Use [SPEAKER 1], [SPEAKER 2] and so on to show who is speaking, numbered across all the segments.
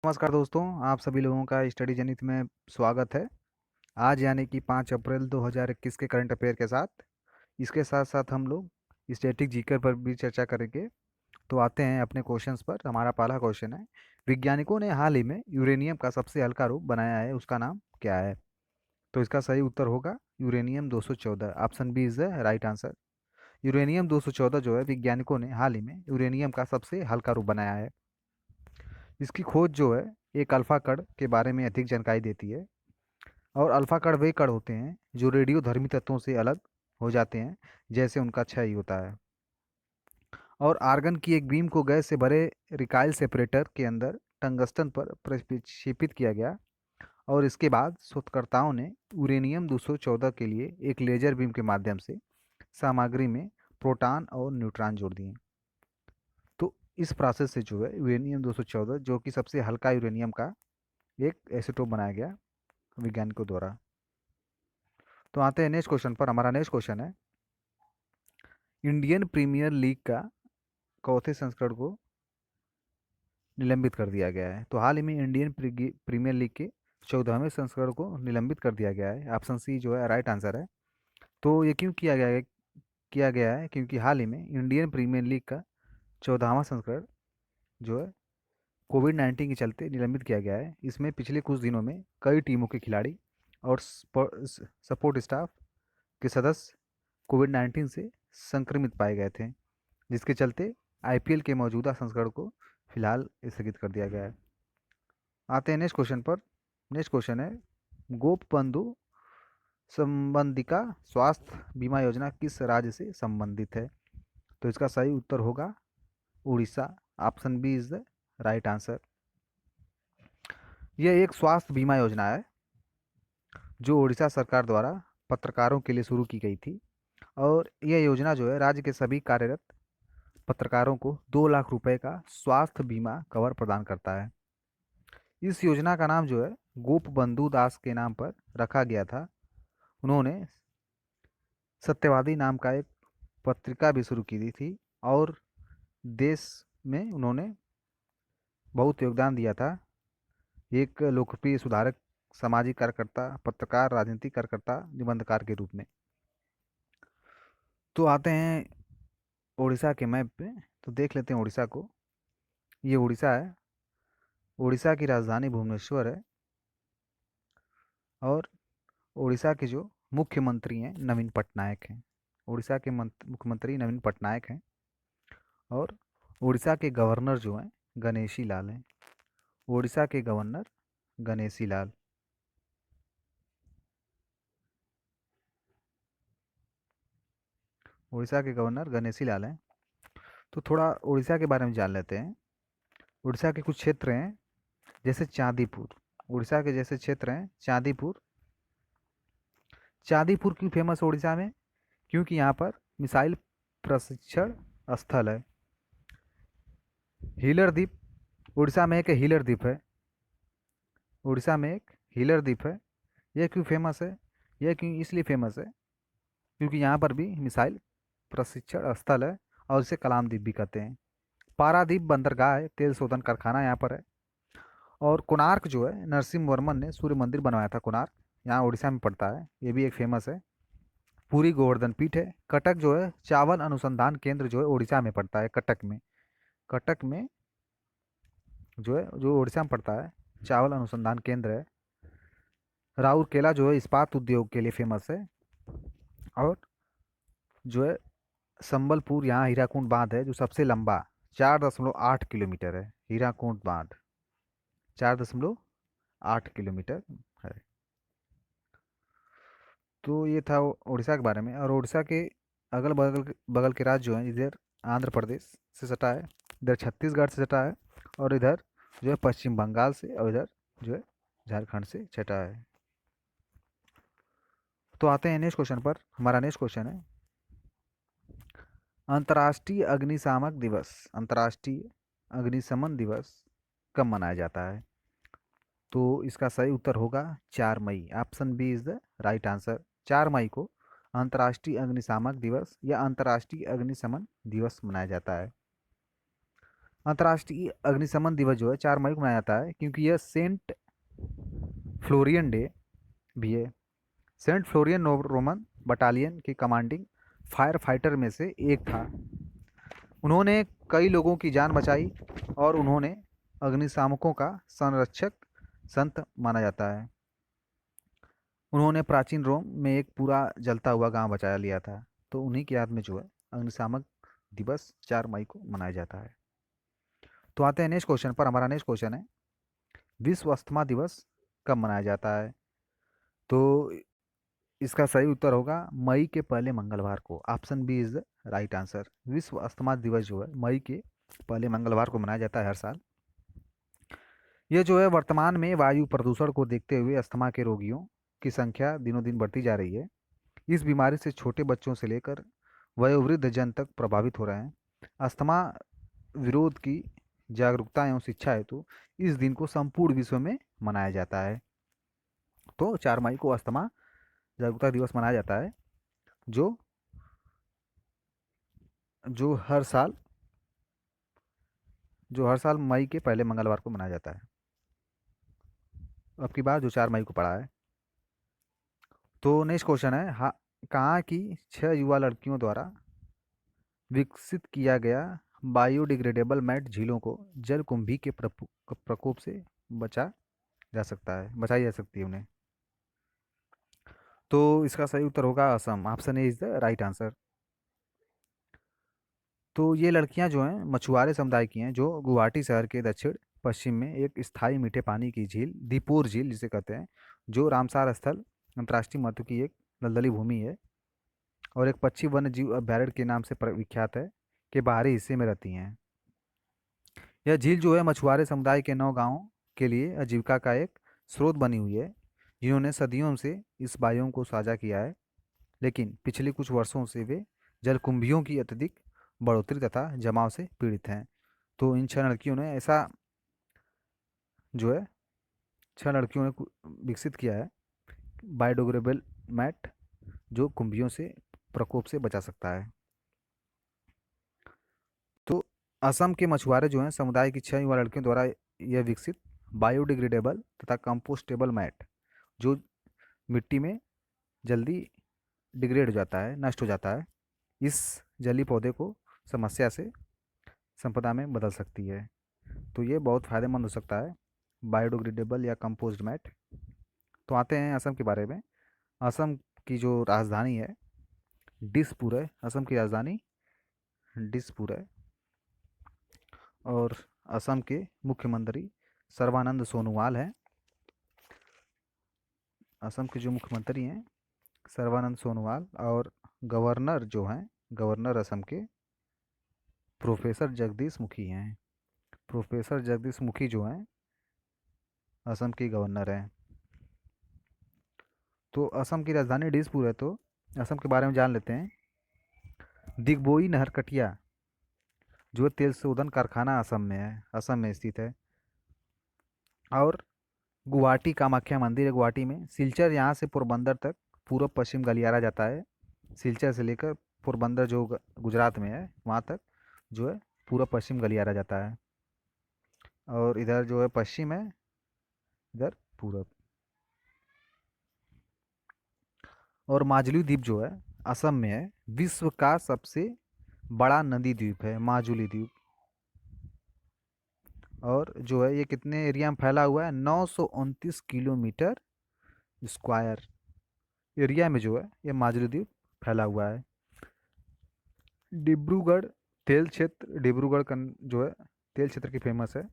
[SPEAKER 1] नमस्कार दोस्तों, आप सभी लोगों का स्टडी जनित में स्वागत है। आज यानी कि 5 अप्रैल 2021 के करंट अफेयर के साथ इसके साथ साथ हम लोग स्टैटिक जीके पर भी चर्चा करेंगे। तो आते हैं अपने क्वेश्चंस पर। हमारा पहला क्वेश्चन है, वैज्ञानिकों ने हाल ही में यूरेनियम का सबसे हल्का रूप बनाया है, उसका नाम क्या है? तो इसका सही उत्तर होगा uranium 214। Option B is the right answer. Uranium 214 जो है, वैज्ञानिकों ने हाल ही में यूरेनियम का सबसे हल्का रूप बनाया है। इसकी खोज जो है एक अल्फा कण के बारे में अधिक जानकारी देती है। और अल्फा कण वे कण होते हैं जो रेडियोधर्मी तत्वों से अलग हो जाते हैं, जैसे उनका क्षय होता है। और आर्गन की एक बीम को गैस से भरे रिकाइल सेपरेटर के अंदर टंगस्टन पर प्रक्षेपित किया गया। और इसके बाद शोधकर्ताओं ने यूरेनियम 214 के लिए एक लेजर बीम के माध्यम से सामग्री में प्रोटॉन और न्यूट्रॉन जोड़ दिए। तो इस प्रोसेस से जो है यूरेनियम 214, जो कि सबसे हल्का यूरेनियम का एक एसीटोप बनाया गया वैज्ञानिकों द्वारा। तो आते हैं नेक्स्ट क्वेश्चन पर। हमारा नेक्स्ट क्वेश्चन है, इंडियन प्रीमियर लीग का चौथे संस्करण को निलंबित कर दिया गया है। तो हाल ही में इंडियन प्रीमियर लीग के 14वें संस्करण को निलंबित कर दिया गया है। ऑप्शन सी जो है राइट आंसर है। तो ये क्यों किया गया है क्योंकि हाल ही में इंडियन प्रीमियर लीग का 14वां संस्करण जो है कोविड-19 के चलते निलंबित किया गया है। इसमें पिछले कुछ दिनों में कई टीमों के खिलाड़ी और सपोर्ट स्टाफ के सदस्य कोविड-19 से संक्रमित पाए गए थे, जिसके चलते आईपीएल के मौजूदा संस्करण को फिलहाल स्थगित कर दिया गया है। आते हैं नेक्स्ट क्वेश्चन पर। नेक्स्ट क्वेश्चन है, गोप बंधु संबंधिका स्वास्थ्य बीमा योजना किस राज्य से संबंधित है? तो इसका सही उत्तर होगा Orissa. Option B is the right answer. यह एक स्वास्थ्य बीमा योजना है जो उड़ीसा सरकार द्वारा पत्रकारों के लिए शुरू की गई थी। और यह योजना जो है राज्य के सभी कार्यरत पत्रकारों को 2 लाख रुपए का स्वास्थ्य बीमा कवर प्रदान करता है। इस योजना का नाम जो है गोप बंधु दास के नाम पर रखा गया था। उन्होंने सत्यवादी नाम का एक पत्रिका भी शुरू की थी और देश में उन्होंने बहुत योगदान दिया था। एक लोकप्रिय सुधारक, सामाजिक कार्यकर्ता, पत्रकार, राजनीतिक कार्यकर्ता, निबंधकार के रूप में। तो आते हैं उड़ीसा के मैप पे। तो देख लेते हैं उड़ीसा को। ये उड़ीसा है। उड़ीसा की राजधानी भुवनेश्वर है। और उड़ीसा के जो मुख्यमंत्री हैं नवीन पटनायक हैं। उड़ीसा के मुख्यमंत्री नवीन पटनायक हैं। और उड़ीसा के गवर्नर जो हैं गणेशी लाल हैं। उड़ीसा के गवर्नर गणेशी लाल। उड़ीसा के गवर्नर गणेशी लाल हैं। तो थोड़ा उड़ीसा के बारे में जान लेते हैं। उड़ीसा के कुछ क्षेत्र हैं जैसे चांदीपुर। उड़ीसा के जैसे क्षेत्र हैं चांदीपुर। चांदीपुर क्यों फेमस है उड़ीसा में? क्योंकि यहाँ पर मिसाइल प्रशिक्षण स्थल है। हीलर द्वीप, उड़ीसा में एक हीलर द्वीप है। उड़ीसा में एक हीलर द्वीप है। यह क्यों फेमस है? यह क्यों इसलिए फेमस है क्योंकि यहाँ पर भी मिसाइल प्रशिक्षण स्थल है और इसे कलाम द्वीप भी कहते हैं। पारादीप बंदरगाह है, तेल शोधन कारखाना यहाँ पर है। और कोणार्क जो है नरसिम्हा वर्मन ने सूर्य मंदिर बनवाया था। कोणार्क यहाँ उड़ीसा में पड़ता है, ये भी एक फेमस है। पूरी गोवर्धन पीठ है। कटक जो है चावल अनुसंधान केंद्र जो है उड़ीसा में पड़ता है। कटक में जो है जो उड़ीसा में पड़ता है चावल अनुसंधान केंद्र है। राउरकेला जो है इस्पात उद्योग के लिए फेमस है। और जो है संबलपुर, यहाँ हीराकुंड बांध है जो सबसे लंबा 4.8 किलोमीटर है। हीराकुंड बांध 4.8 किलोमीटर है। तो ये था उड़ीसा के बारे में। और उड़ीसा के अगल बगल बगल के राज्य जो हैं, इधर आंध्र प्रदेश से सटा है, इधर छत्तीसगढ़ से सटा है, और इधर जो है पश्चिम बंगाल से, और इधर जो है झारखंड से सटा है। तो आते हैं नेक्स्ट क्वेश्चन पर। हमारा नेक्स्ट क्वेश्चन है, अंतर्राष्ट्रीय अग्निशामक दिवस, अंतर्राष्ट्रीय अग्निशमन दिवस कब मनाया जाता है? तो इसका सही उत्तर होगा 4 मई। Option B is the right answer. 4 मई को अंतर्राष्ट्रीय अग्निशामक दिवस या अंतर्राष्ट्रीय अग्निशमन दिवस मनाया जाता है। अंतर्राष्ट्रीय अग्निशमन दिवस जो है 4 मई को मनाया जाता है, क्योंकि यह सेंट फ्लोरियन डे भी है। सेंट फ्लोरियन रोमन बटालियन के कमांडिंग फायर फाइटर में से एक था। उन्होंने कई लोगों की जान बचाई और उन्होंने अग्निशामकों का संरक्षक संत माना जाता है। उन्होंने प्राचीन रोम में एक पूरा जलता हुआ गांव बचा लिया था। तो उन्हीं की याद में जो है अग्निशामक दिवस 4 मई को मनाया जाता है। तो आते हैं नेक्स्ट क्वेश्चन पर। हमारा नेक्स्ट क्वेश्चन है, विश्व अस्थमा दिवस कब मनाया जाता है? तो इसका सही उत्तर होगा मई के पहले मंगलवार को। Option B is the right answer. विश्व अस्थमा दिवस जो है मई के पहले मंगलवार को मनाया जाता है हर साल। यह जो है वर्तमान में वायु प्रदूषण को देखते हुए अस्थमा के रोगियों की संख्या दिनों दिन बढ़ती जा रही है। इस बीमारी से छोटे बच्चों से लेकर वयोवृद्ध जन तक प्रभावित हो रहे हैं। अस्थमा विरोध की जागरूकता एवं शिक्षा हेतु इस दिन को संपूर्ण विश्व में मनाया जाता है। तो 4 मई को अस्थमा जागरूकता दिवस मनाया जाता है, जो जो हर साल मई के पहले मंगलवार को मनाया जाता है। अब की बार जो 4 मई को पड़ा है। तो नेक्स्ट क्वेश्चन है, कहाँ की 6 युवा लड़कियों द्वारा विकसित किया गया बायोडिग्रेडेबल मैट झीलों को जलकुंभी के प्रकोप से बचाई जा सकती है उन्हें? तो इसका सही उत्तर होगा Assam. Option A is the right answer. तो ये लड़कियां जो हैं मछुआरे समुदाय की हैं, जो गुवाहाटी शहर के दक्षिण पश्चिम में एक स्थायी मीठे पानी की झील दीपोर झील जिसे कहते हैं, जो रामसार स्थल अंतर्राष्ट्रीय महत्व की एक दलदली भूमि है और एक पक्षी वन्य जीव अभ्यारण्य के नाम से विख्यात है, के बाहरी हिस्से में रहती हैं। यह झील जो है मछुआरे समुदाय के 9 गांवों के लिए आजीविका का एक स्रोत बनी हुई है, जिन्होंने सदियों से इस बायोम को साझा किया है। लेकिन पिछले कुछ वर्षों से वे जलकुंभियों की अत्यधिक बढ़ोतरी तथा जमाव से पीड़ित हैं। तो इन 6 लड़कियों ने ऐसा जो है 6 लड़कियों ने विकसित किया है बायोडिग्रेडेबल मैट, जो कुंभियों से प्रकोप से बचा सकता है। तो असम के मछुआरे जो हैं समुदाय की 6 युवा लड़कियों द्वारा यह विकसित बायोडिग्रेडेबल तथा कंपोस्टेबल मैट, जो मिट्टी में जल्दी डिग्रेड हो जाता है, नष्ट हो जाता है, इस जलीय पौधे को समस्या से संपदा में बदल सकती है। तो ये बहुत फ़ायदेमंद हो सकता है बायोडिग्रेडेबल या कंपोस्ट मैट। तो आते हैं असम के बारे में। असम की जो राजधानी है डिसपुर है। असम की राजधानी डिसपुर है और असम के मुख्यमंत्री सर्बानंद सोनोवाल हैं। असम के जो मुख्यमंत्री हैं सर्बानंद सोनोवाल, और गवर्नर जो हैं, गवर्नर असम के प्रोफेसर जगदीश मुखी हैं। प्रोफेसर जगदीश मुखी जो हैं असम के गवर्नर हैं। तो असम की राजधानी डिसपुर है। तो असम के बारे में जान लेते हैं। दिगबोई नहरकटिया जो तेल शोधन कारखाना असम में है, असम में स्थित है। और गुवाहाटी कामाख्या मंदिर है गुवाहाटी में। सिलचर यहाँ से पोरबंदर तक पूर्व पश्चिम गलियारा जाता है। सिलचर से लेकर पोरबंदर जो गुजरात में है वहाँ तक जो है पूर्व पश्चिम गलियारा जाता है। और इधर जो है पश्चिम है, इधर पूरब। और माजुली द्वीप जो है असम में है। विश्व का सबसे बड़ा नदी द्वीप है माजुली द्वीप। और जो है ये कितने एरिया में फैला हुआ है? 929 किलोमीटर स्क्वायर एरिया में जो है ये माजुली द्वीप फैला हुआ है। डिब्रूगढ़ तेल क्षेत्र, डिब्रूगढ़ का जो है तेल क्षेत्र की फेमस है।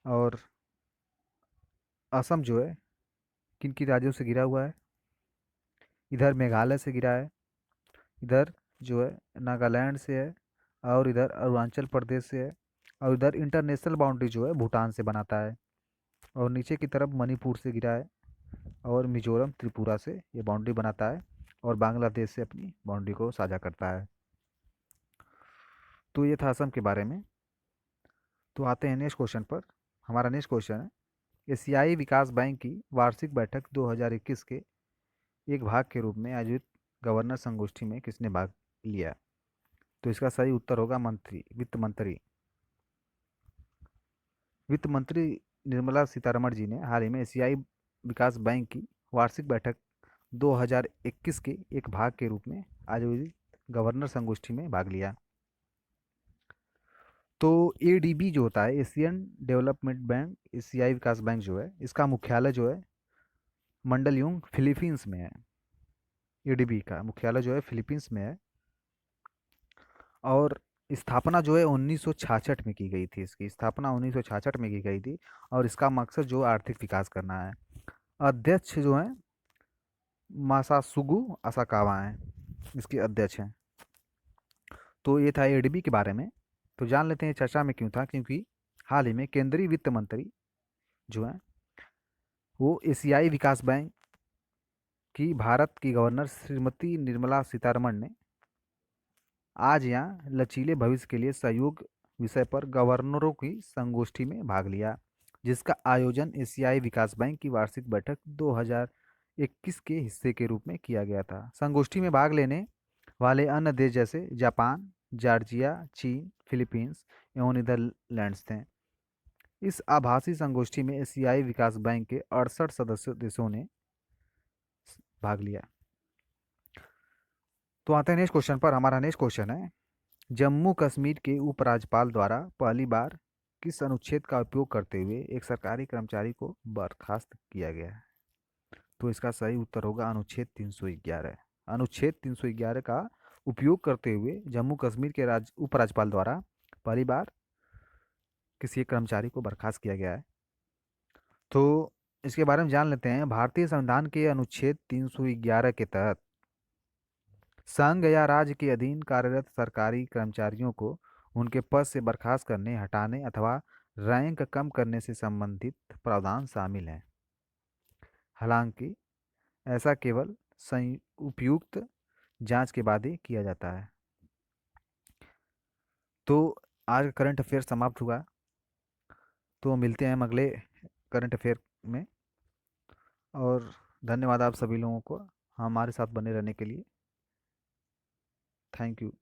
[SPEAKER 1] और असम जो है किन किन राज्यों से घिरा हुआ है? इधर मेघालय से घिरा है, इधर जो है नागालैंड से है, और इधर अरुणाचल प्रदेश से है, और इधर इंटरनेशनल बाउंड्री जो है भूटान से बनाता है, और नीचे की तरफ मणिपुर से घिरा है, और मिजोरम त्रिपुरा से ये बाउंड्री बनाता है, और बांग्लादेश से अपनी बाउंड्री को साझा करता है। तो ये था असम के बारे में। तो आते हैं नेक्स्ट क्वेश्चन पर। हमारा नेक्स्ट क्वेश्चन है, एशियाई विकास बैंक की वार्षिक बैठक 2021 के एक भाग के रूप में आयोजित गवर्नर संगोष्ठी में किसने भाग लिया? तो इसका सही उत्तर होगा मंत्री, वित्त मंत्री। वित्त मंत्री निर्मला सीतारमण जी ने हाल ही में एशियाई विकास बैंक की वार्षिक बैठक 2021 के एक भाग के रूप में आयोजित गवर्नर संगोष्ठी में भाग लिया। तो एडीबी जो होता है, एशियन डेवलपमेंट बैंक, एशियाई विकास बैंक जो है, इसका मुख्यालय जो है मंडलयुंग फिलीपींस में है। एडीबी का मुख्यालय जो है फिलीपींस में है। और स्थापना जो है 1966 में की गई थी। इसकी स्थापना 1966 में की गई थी। और इसका मकसद जो आर्थिक विकास करना है। अध्यक्ष जो है मासासुगु असाकावा हैं, इसके अध्यक्ष हैं। तो ये था एडीबी के बारे में। तो जान लेते हैं चर्चा में क्यों था, क्योंकि हाल ही में केंद्रीय वित्त मंत्री जो है वो एशियाई विकास बैंक की भारत की गवर्नर श्रीमती निर्मला सीतारमण ने आज यहाँ लचीले भविष्य के लिए सहयोग विषय पर गवर्नरों की संगोष्ठी में भाग लिया, जिसका आयोजन एशियाई विकास बैंक की वार्षिक बैठक 2021 के हिस्से के रूप में किया गया था। संगोष्ठी में भाग लेने वाले अन्य देश जैसे जापान, जॉर्जिया, चीन, फिलीपींस एवं नीदरलैंड्स थे। इस आभासी संगोष्ठी में एशियाई विकास बैंक के 68 सदस्य देशों ने भाग लिया। तो आते हैं नेक्स्ट क्वेश्चन पर। हमारा नेक्स्ट क्वेश्चन है, जम्मू कश्मीर के उपराज्यपाल द्वारा पहली बार किस अनुच्छेद का उपयोग करते हुए एक सरकारी कर्मचारी को बर्खास्त किया गया है? तो इसका सही उत्तर होगा अनुच्छेद 311। अनुच्छेद 311 का उपयोग करते हुए जम्मू कश्मीर के राज्य उपराज्यपाल द्वारा पहली बार किसी एक कर्मचारी को बर्खास्त किया गया है। तो इसके बारे में जान लेते हैं। भारतीय संविधान के अनुच्छेद 311 के तहत संघ या राज्य के अधीन कार्यरत सरकारी कर्मचारियों को उनके पद से बर्खास्त करने, हटाने अथवा रैंक कम करने से संबंधित प्रावधान शामिल हैं। हालांकि ऐसा केवल उपयुक्त जांच के बाद ही किया जाता है। तो आज का करंट अफेयर समाप्त हुआ। तो मिलते हैं हम अगले करंट अफेयर में। और धन्यवाद आप सभी लोगों को हमारे साथ बने रहने के लिए। Thank you.